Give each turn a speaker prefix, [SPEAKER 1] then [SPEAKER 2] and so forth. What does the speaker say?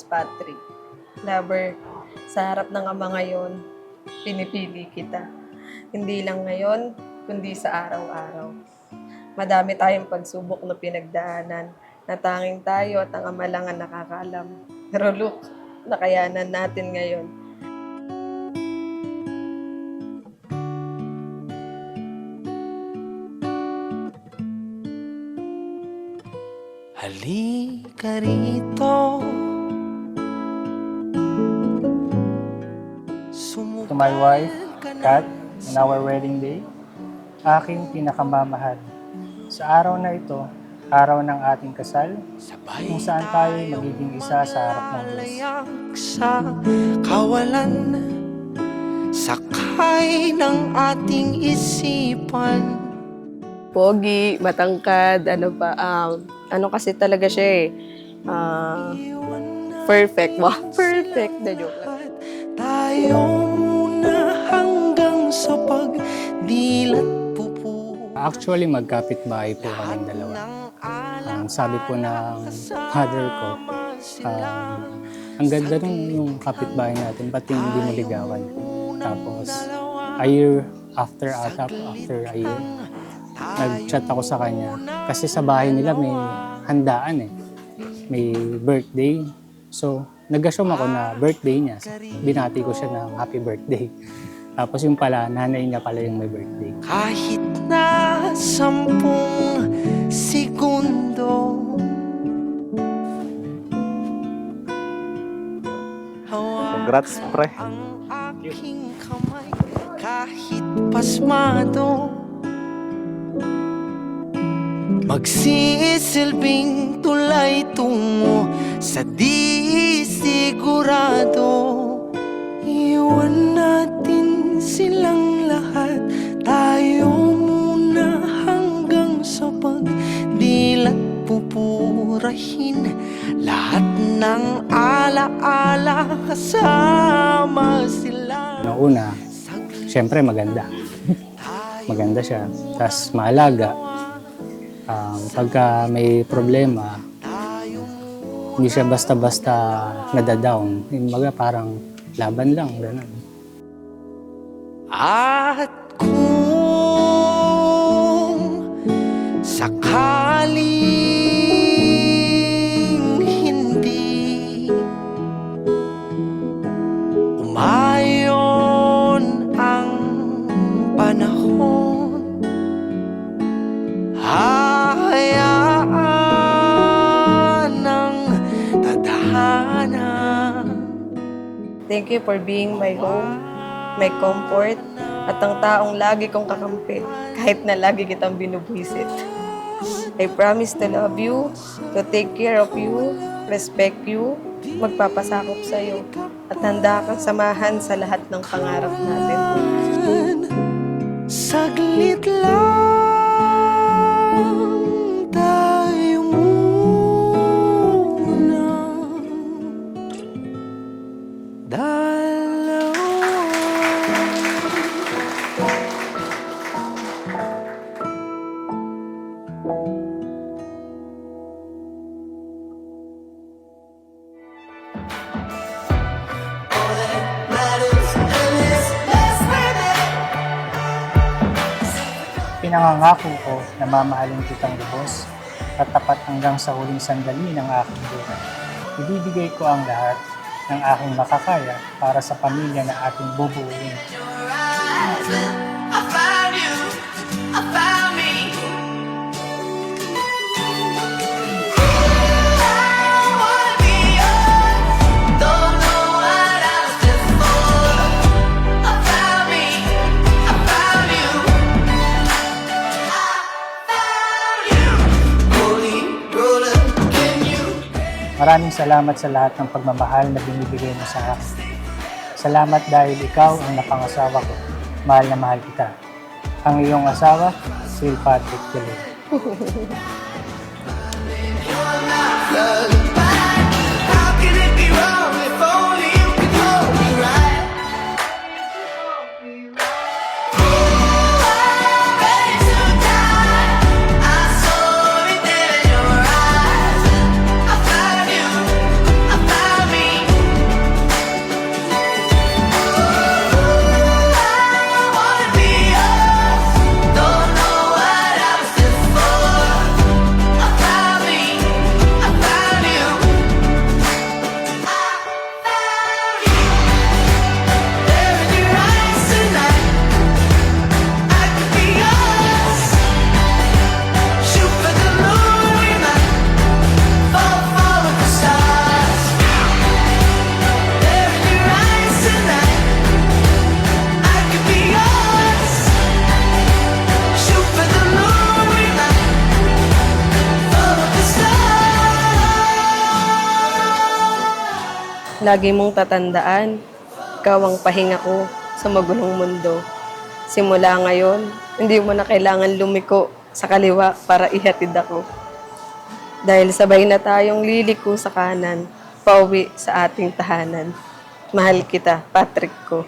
[SPEAKER 1] Patrick. Lover, sa harap ng Ama ngayon, pinipili kita. Hindi lang ngayon, kundi sa araw-araw. Madami tayong pagsubok na pinagdaanan, na tanging tayo at ang Ama lang ang nakakaalam. Pero look, nakayanan natin ngayon.
[SPEAKER 2] Halika rito.
[SPEAKER 3] To my wife, Kat, on our wedding day, aking pinakamamahal. Sa araw na ito, araw ng ating kasal, kung saan tayo magiging isa sa harap ng Diyos.
[SPEAKER 2] Sa kawalan, sakay ng ating isipan.
[SPEAKER 1] Pogi, matangkad, ano kasi talaga siya perfect. Wow, perfect na joke lang.
[SPEAKER 2] Tayo muna hanggang sa pagdilat pupo.
[SPEAKER 3] Actually, magkapit-bahay po kami dalawa. Sabi po ng father ko, ang ganda nung yung kapitbahay natin, pati hindi mo ligawan. Tapos, a year after a year, nag-chat ako sa kanya. Kasi sa bahay nila may handaan may birthday. So, nag-assume ako na birthday niya. Binati ko siya ng happy birthday. Tapos yung pala, nanay niya pala yung may birthday.
[SPEAKER 2] Kahit na 10 segundo,
[SPEAKER 4] Congrats, pre.
[SPEAKER 2] ang aking kamay, kahit pasmado, magsisilbing tulay tungo sa di sigurado. Iwan natin silang lahat, tayo muna hanggang sa pagdilat pupurahin. Lahat ng alaala kasama sila.
[SPEAKER 3] Noong una, syempre maganda. Maganda siya. Tapos maalaga. Pagka may problema, hindi siya basta-basta nadadown. Kumbaga parang laban lang, gano'n.
[SPEAKER 2] At kung sakaling hindi umayon ang panahon, hayaan ng tadhana.
[SPEAKER 1] Thank you for being my home, my comfort, at ang taong lagi kong kakampi, kahit na lagi kitang binubwisit. I promise to love you, to take care of you, respect you, magpapasakop sa'yo, at handa kang samahan sa lahat ng pangarap natin.
[SPEAKER 2] Saglit lang tayo muna, dalawa.
[SPEAKER 3] Pinangangako ko na mamahalin kitang lubos at tapat hanggang sa huling sandali ng aking buhay. Ibibigay ko ang lahat ng aking makakaya para sa pamilya na ating bubuuin.
[SPEAKER 2] I found you, I found me. I wanna be yours, don't know what else to for. I found me, I found you, I found you. Holy roller, can you?
[SPEAKER 3] Maraming salamat sa lahat ng pagmamahal na binibigay mo sa akin. Salamat dahil ikaw ang napangasawa ko. Mahal na mahal kita. Ang iyong asawa, si Patrick Tuloy.
[SPEAKER 2] How can it be wrong if only you could hold me right? Ready to die, I saw it there in your eyes. I found you, I found me.
[SPEAKER 1] Lagi mong tatandaan, ikaw ang pahinga ko sa magulong mundo. Simula ngayon, hindi mo na kailangan lumiko sa kaliwa para ihatid ako. Dahil sabay na tayong liliko sa kanan, pauwi sa ating tahanan. Mahal kita, Patrick ko.